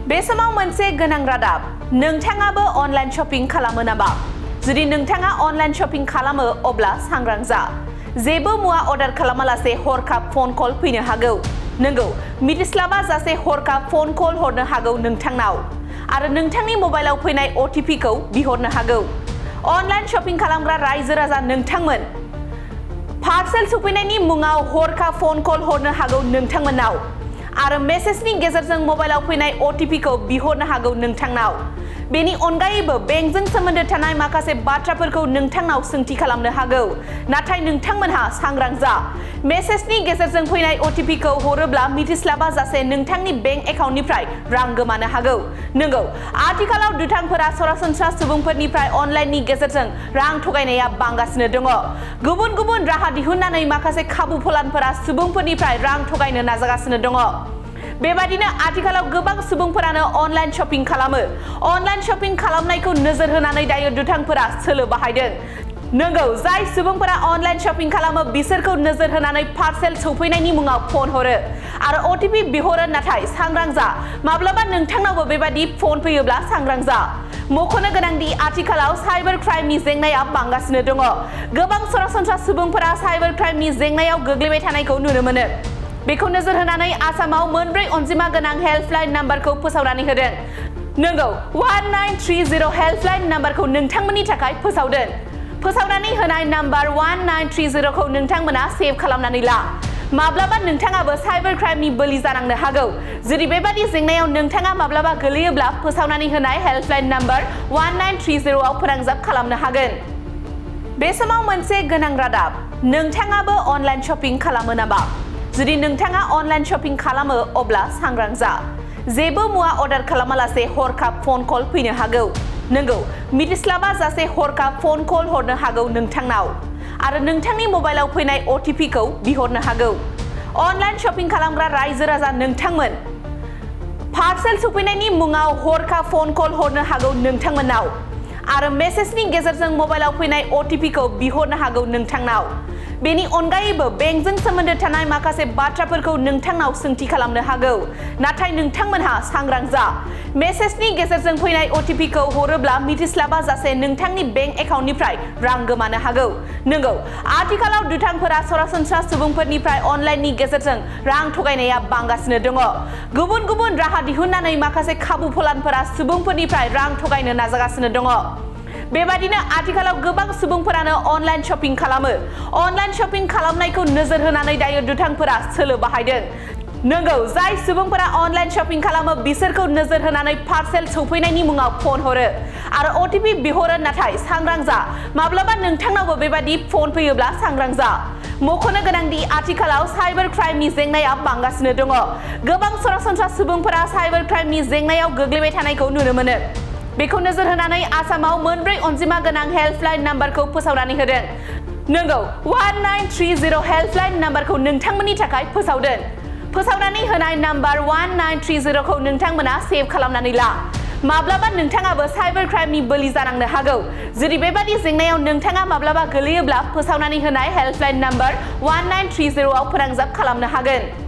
बे समाव मोनसे गोनां रादाब नोंथाङाबो अनलाइन शपिं खालामो नामा? जुदि नोंथाङा अनलाइन शपिं खालामो अब्ला सांग्रां जा। जेबो मुवा अर्डार खालामालासे हरखाब फन कल फैनो हागौ। नंगौ, मिथिस्लाबा जासे हरखाब फन कल हरनो हागौ नोंथांनाव आरो नोंथांनि मबाइलाव फैनाय OTP खौ बिहरनो हागौ। अनलाइन शपिं खालामग्रा रायजो राजा नोंथांमोन, पार्सेल सफैनायनि मुङाव हरखाब फन कल हरनो हागौ नोंथांमोननाव आरो मेसेजनि गेजेरजों मबाइलाव फैनाय OTP खौ बिहरनो हागौ नोंथांनाव। बेनि अनगायैबो बेंकजों सोमोन्दो थानाय माखासे बाथ्राफोरखौ नोंथांनाव सोंथि खालामनो हागौ। नाथाय नोंथांमोनहा सांग्रां जा। मेसेजनि गेजेरजों फैनाय OTP खौ हरोब्ला मिथिस्लाबा जासे नोंथांनि बेंक एकाउन्टनिफ्राय रां गोमानो हागौ। नंगौ, आथिखालाव दुथांफोरा सरासनस्रा सुबुंफोरनिफ्राय अनलाइननि गेजेरजों रां थगायनाया बांगासिनो दङ। गुबुन गुबुन राहा दिहुननानै माखासे खाबु फलानफोरा सुबुंफोरनिफ्राय रां थगायनो नाजागासिनो दङ। बेबादिनो आथिखालाव गोबां सुबुंफोरानो अनलाइन शपिं खालामो। अनलाइन शपिं खालामनायखौ नोजोर होनानै दायो दुथांफोरा सोलो बाहायदों। नंगौ, जाय सुबुंफोरा अनलाइन शपिं खालामो बिसोरखौ नोजोर होनानै पार्सेल सौफैनायनि मुङाव फन हरो आरो OTP बिहरो। नाथाय सांग्रां जा, माब्लाबा नोंथांनावबो बेबादि फन फैयोब्ला सांग्रां जा। मख'नो गोनांदि आथिखालाव साइबार क्राइमनि जेंनाया बांगासिनो दङ। गोबां सरासनस्रा सुबुंफोरा साइबार क्राइमनि जेंनायाव गोग्लैबाय थानायखौ नुनो मोनो। बेखौ नोजोर होनानै आसामाव मोनब्रै अनजिमा गोनां हेल्पलाइन नाम्बारखौ फोसावनानै होदों। नंगौ, 1930 हेल्पलाइन नाम्बारखौ नोंथांमोननि थाखाय फोसावदों। फोसावनानै होनाय नाम्बार 1930 खौ नोंथांमोना सेभ खालामनानै ला। माब्लाबा नोंथाङाबो साइबार क्राइमनि बोलि जानांनो हागौ। जुदि बेबादि जेंनायाव नोंथाङा माब्लाबा गोलैयोब्ला फोसावनानै होनाय हेल्पलाइन नाम्बार 1930 आव फोनांजाब खालामनो हागोन। बे समाव मोनसे गोनां रादाब नोंथाङाबो अनलाइन शपिं खालामो नामा? जुदि नोंथाङा अनलाइन शपिं खालामो अब्ला सांग्रां जा। जेबो मुवा अर्डार खालामालासे हरखाब फन कल फैनो हागौ। नंगौ, मिथिस्लाबा जासे हरखाब फन कल हरनो हागौ नोंथांनाव आरो नोंथांनि मबाइलाव फैनाय OTP खौ बिहरनो हागौ। अनलाइन शपिं खालामग्रा रायजो राजा नोंथांमोन, पार्सेल सफैनायनि मुङाव हरखाब फन कल हरनो हागौ नोंथांमोननाव आरो मेसेजनि गेजेरजों मबाइलाव फैनाय OTP खौ बिहरनो हागौ नोंथांनाव। बेनि अनगायैबो बेंकजों सोमोन्दो थानाय माखासे बाथ्राफोरखौ नोंथांनाव सोंथि खालामनो हागौ। नाथाय नोंथांमोनहा सांग्रां जा। मेसेजनि गेजेरजों फैनाय OTP खौ हरोब्ला मिथिस्लाबा जासे नोंथांनि बेंक एकाउन्टनिफ्राय रां गोमानो हागौ। नंगौ, आथिखालाव दुथांफोरा सरासनस्रा सुबुंफोरनिफ्राय अनलाइननि गेजेरजों रां थगायनाया बांगासिनो दङ। गुबुन गुबुन राहा दिहुननानै माखासे खाबु फलानफोरा सुबुंफोरनिफ्राय रां थगायनो नाजागासिनो दङ। बेबादिनो आथिखालाव गोबां सुबुंफोरानो अनलाइन शपिं खालामो। अनलाइन शपिं खालामनायखौ नोजोर होनानै दायो दुथांफोरा सोलो बाहायदों। नंगौ, जाय सुबुंफोरा अनलाइन शपिं खालामो बिसोरखौ नोजोर होनानै पार्सेल सौफैनायनि मुङाव फन हरो आरो OTP बिहरो। नाथाय सांग्रां जा, माब्लाबा नोंथांनावबो बेबादि फन फैयोब्ला सांग्रां जा। मख'नो गोनांदि आथिखालाव साइबार क्राइमनि जेंनाया बांगासिनो दङ। गोबां सरासनस्रा सुबुंफोरा साइबार क्राइमनि जेंनायाव गोग्लैबाय थानायखौ नुनो मोनो। बेखौ नोजोर होनानै आसामाव मोनब्रै अनजिमा गोनां हेल्पलाइन नाम्बारखौ फोसावनानै होदों। नंगौ, 1930 हेल्पलाइन नाम्बारखौ नोंथांमोननि थाखाय फोसावदों। फोसावनानै होनाय नाम्बार 1930 खौ नोंथांमोना सेभ खालामनानै ला। माब्लाबा नोंथाङाबो साइबार क्राइमनि बोलि जानांनो हागौ। जुदि बेबादि जेंनायाव नोंथाङा माब्लाबा गोलैयोब्ला फोसावनानै होनाय हेल्पलाइन नाम्बार 1930 आव फोनांजाब खालामनो हागोन।